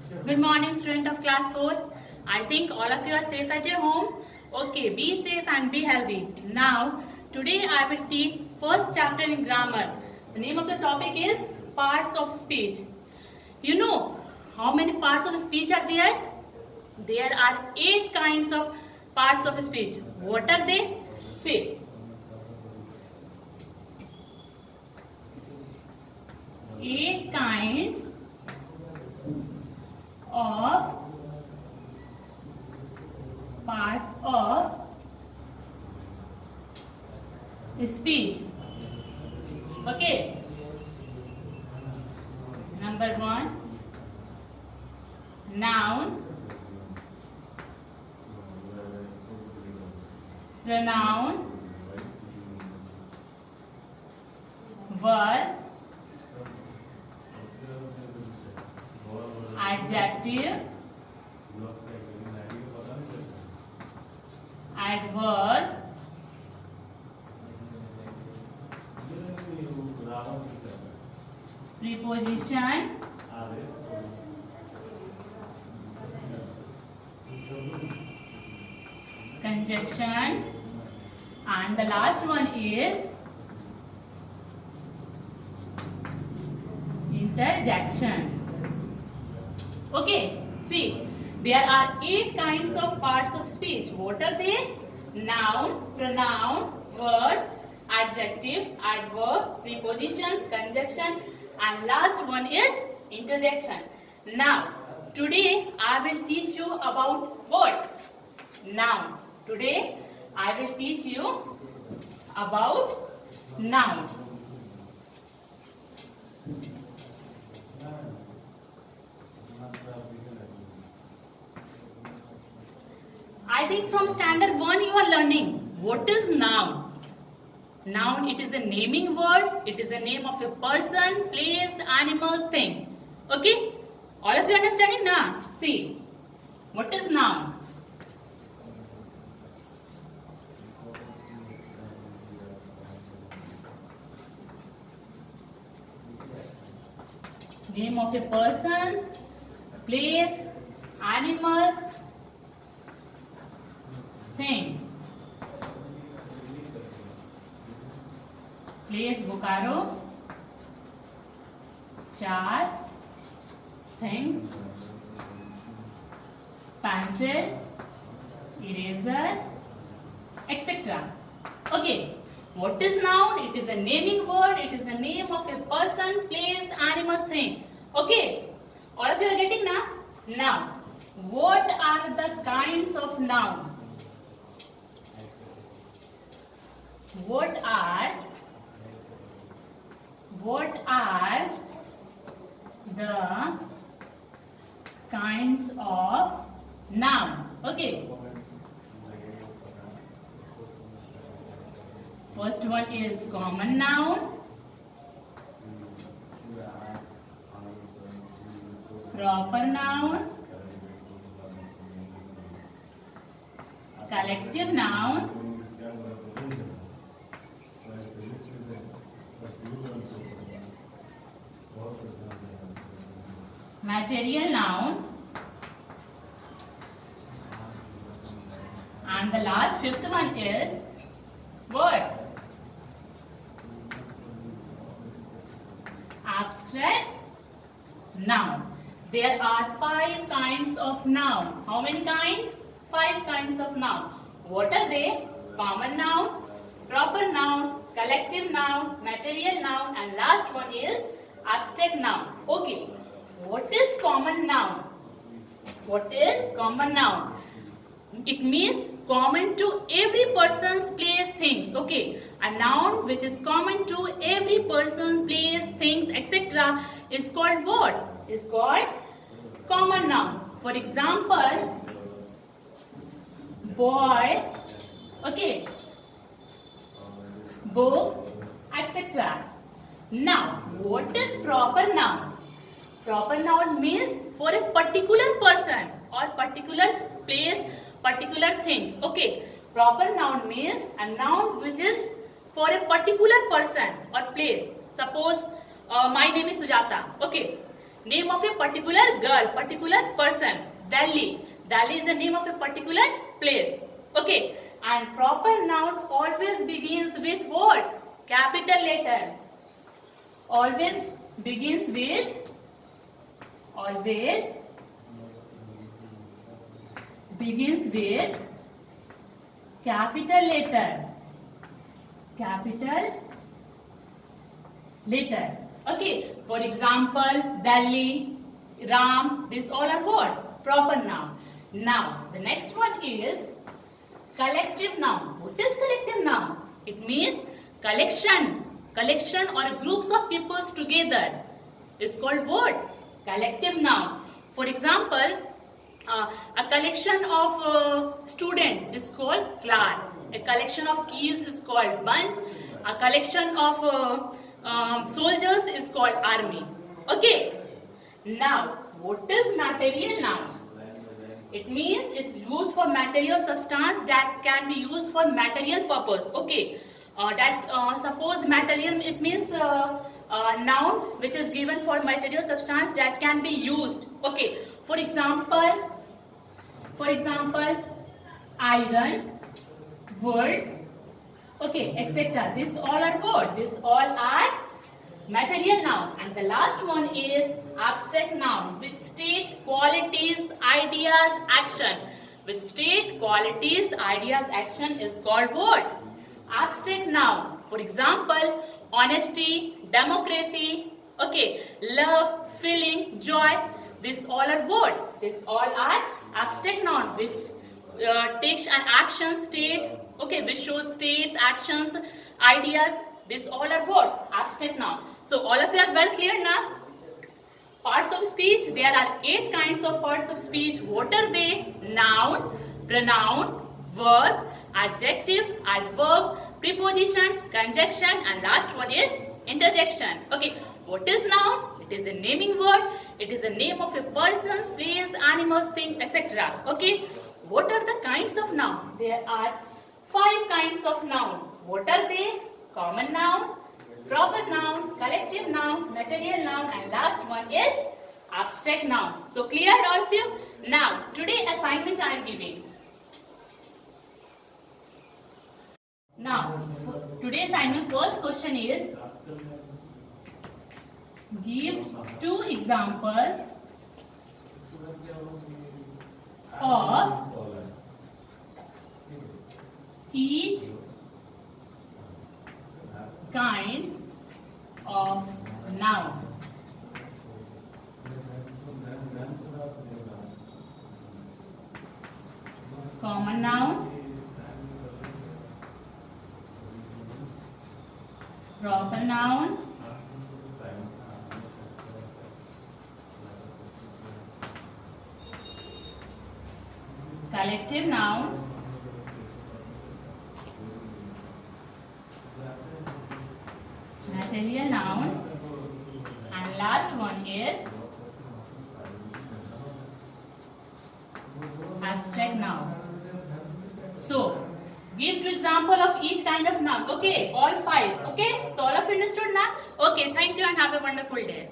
Good morning, student of class 4. I think all of you are safe at your home. Okay, be safe and be healthy. Now, today I will teach first chapter in grammar. The name of the topic is parts of speech. You know how many parts of speech are there? There are 8 kinds of parts of speech. What are they? Say. 8 kinds of parts of speech. Okay. Number 1, noun, pronoun, verb, adjective, adverb, preposition, conjunction, and the last one is interjection. Okay, see, there are 8 kinds of parts of speech. What are they? Noun, pronoun, verb, adjective, adverb, preposition, conjunction, and last one is interjection. Now, today I will teach you about what? Noun. Today I will teach you about noun. I think from standard 1 you are learning what is noun. Noun, it is a naming word. It is a name of a person, place, animal, thing. Okay? All of you understanding now? See, what is noun? Name of a person, place, animals, thing. Place, Bokaro. Chairs, things, pencil, eraser, etc. Okay, what is noun? It is a naming word. It is the name of a person, place, animal, thing. Okay, all of you are getting now? Now, what are the kinds of noun? What are the kinds of noun? Okay. First one is common noun, proper noun, collective noun, material noun, and the last 5th one is what? Abstract noun. There are 5 kinds of noun. How many kinds? 5 kinds of noun. What are they? Common noun, proper noun, collective noun, material noun, and last one is abstract noun. Okay. What is common noun? What is common noun? It means common to every person's place, things. Okay. A noun which is common to every person, place, things, etc. is called what? Is called common noun. For example, boy, okay, book, etc. Now, what is proper noun? Proper noun means for a particular person or particular place, particular things. Okay. Proper noun means a noun which is for a particular person or place. Suppose my name is Sujata. Okay. name of a particular girl, particular person. Delhi. Delhi is the name of a particular place. Okay. And proper noun always begins with what? Capital letter. Always begins with capital letter. Capital letter. Okay. For example, Delhi, Ram, these all are what? Proper noun. Now, the next one is collective noun. What is collective noun? It means collection or groups of peoples together is called what? Collective noun. For example, a collection of student is called class. A collection of keys is called bunch. A collection of soldiers is called army. Okay. Now, what is material noun? It means it's used for material substance that can be used for material purpose. Okay. Suppose material, it means noun which is given for material substance that can be used. Okay. For example, iron, wood, okay, etc. This all are what? This all are material noun. And the last one is abstract noun, which state qualities, ideas, action. Which state qualities, ideas, action is called what? Abstract noun. For example, honesty, democracy, okay, love, feeling, joy. These all are what? These all are abstract noun, which takes an action state, okay, which shows states, actions, ideas. These all are what? Abstract noun. So all of you are well clear now? Parts of speech, there are 8 kinds of parts of speech. What are they? Noun, pronoun, verb, adjective, adverb, preposition, conjunction, and last one is interjection. Okay, what is noun? It is a naming word. It is the name of a person, place, animals, thing, etc. Okay, what are the kinds of noun? There are 5 kinds of noun. What are they? Common noun, proper noun, collective noun, material noun, and last one is abstract noun. So clear all of you? Now, today assignment I am giving. Now, today's assignment first question is, give 2 examples of each kind of noun. Common noun, proper noun, collective noun, material noun, and last one is abstract noun. So, give 2 example of each kind of noun. Okay, all 5. Okay, so all of you understood now? Okay, thank you and have a wonderful day.